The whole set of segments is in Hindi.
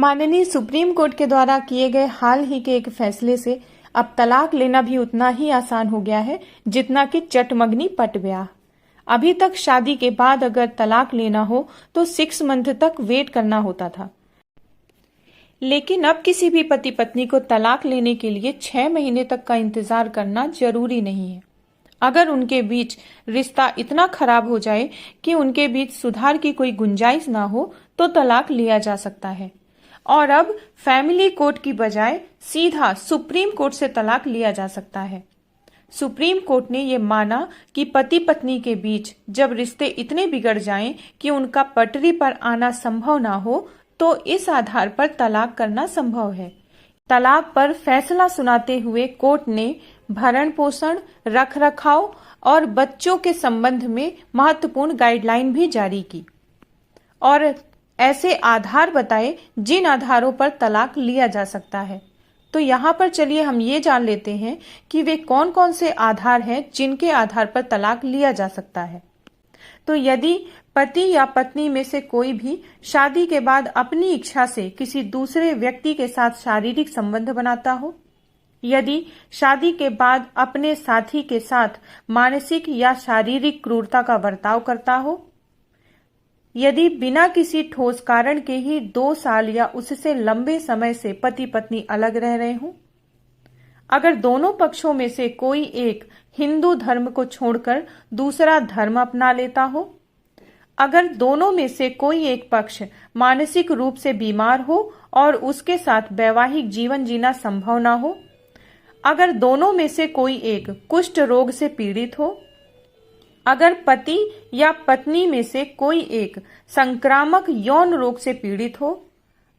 माननीय सुप्रीम कोर्ट के द्वारा किए गए हाल ही के एक फैसले से अब तलाक लेना भी उतना ही आसान हो गया है जितना कि चटमगनी पट ब्याह। अभी तक शादी के बाद अगर तलाक लेना हो तो 6 मंथ तक वेट करना होता था, लेकिन अब किसी भी पति पत्नी को तलाक लेने के लिए 6 महीने तक का इंतजार करना जरूरी नहीं है। अगर उनके बीच रिश्ता इतना खराब हो जाए कि उनके बीच सुधार की कोई गुंजाइश ना हो तो तलाक लिया जा सकता है। और अब फैमिली कोर्ट की बजाय सीधा सुप्रीम कोर्ट से तलाक लिया जा सकता है। सुप्रीम कोर्ट ने ये माना कि पति पत्नी के बीच जब रिश्ते इतने बिगड़ जाएं कि उनका पटरी पर आना संभव ना हो तो इस आधार पर तलाक करना संभव है। तलाक पर फैसला सुनाते हुए कोर्ट ने भरण पोषण, रख रखाव और बच्चों के संबंध में महत्वपूर्ण गाइडलाइन भी जारी की और ऐसे आधार बताए जिन आधारों पर तलाक लिया जा सकता है। तो यहाँ पर चलिए हम ये जान लेते हैं कि वे कौन कौन से आधार हैं जिनके आधार पर तलाक लिया जा सकता है। तो यदि पति या पत्नी में से कोई भी शादी के बाद अपनी इच्छा से किसी दूसरे व्यक्ति के साथ शारीरिक संबंध बनाता हो, यदि शादी के बाद अपने साथी के साथ मानसिक या शारीरिक क्रूरता का बर्ताव करता हो, यदि बिना किसी ठोस कारण के ही 2 साल या उससे लंबे समय से पति पत्नी अलग रह रहे हों, अगर दोनों पक्षों में से कोई एक हिंदू धर्म को छोड़कर दूसरा धर्म अपना लेता हो, अगर दोनों में से कोई एक पक्ष मानसिक रूप से बीमार हो और उसके साथ वैवाहिक जीवन जीना संभव ना हो, अगर दोनों में से कोई एक कुष्ठ रोग से पीड़ित हो, अगर पति या पत्नी में से कोई एक संक्रामक यौन रोग से पीड़ित हो,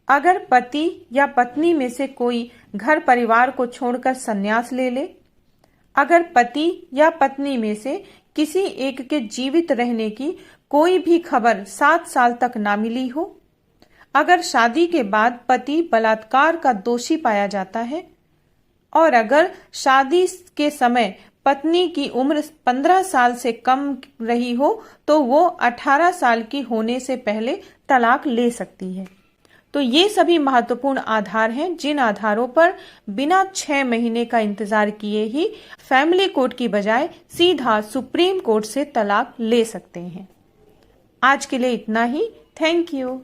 अगर पति या पत्नी में से कोई घर परिवार को छोड़कर संन्यास ले ले, अगर पति या पत्नी में से किसी एक के जीवित रहने की कोई भी खबर 7 साल तक ना मिली हो, अगर शादी के बाद पति बलात्कार का दोषी पाया जाता है और अगर शादी के समय पत्नी की उम्र 15 साल से कम रही हो तो वो 18 साल की होने से पहले तलाक ले सकती है। तो ये सभी महत्वपूर्ण आधार हैं जिन आधारों पर बिना 6 महीने का इंतजार किए ही फैमिली कोर्ट की बजाय सीधा सुप्रीम कोर्ट से तलाक ले सकते हैं। आज के लिए इतना ही। Thank you.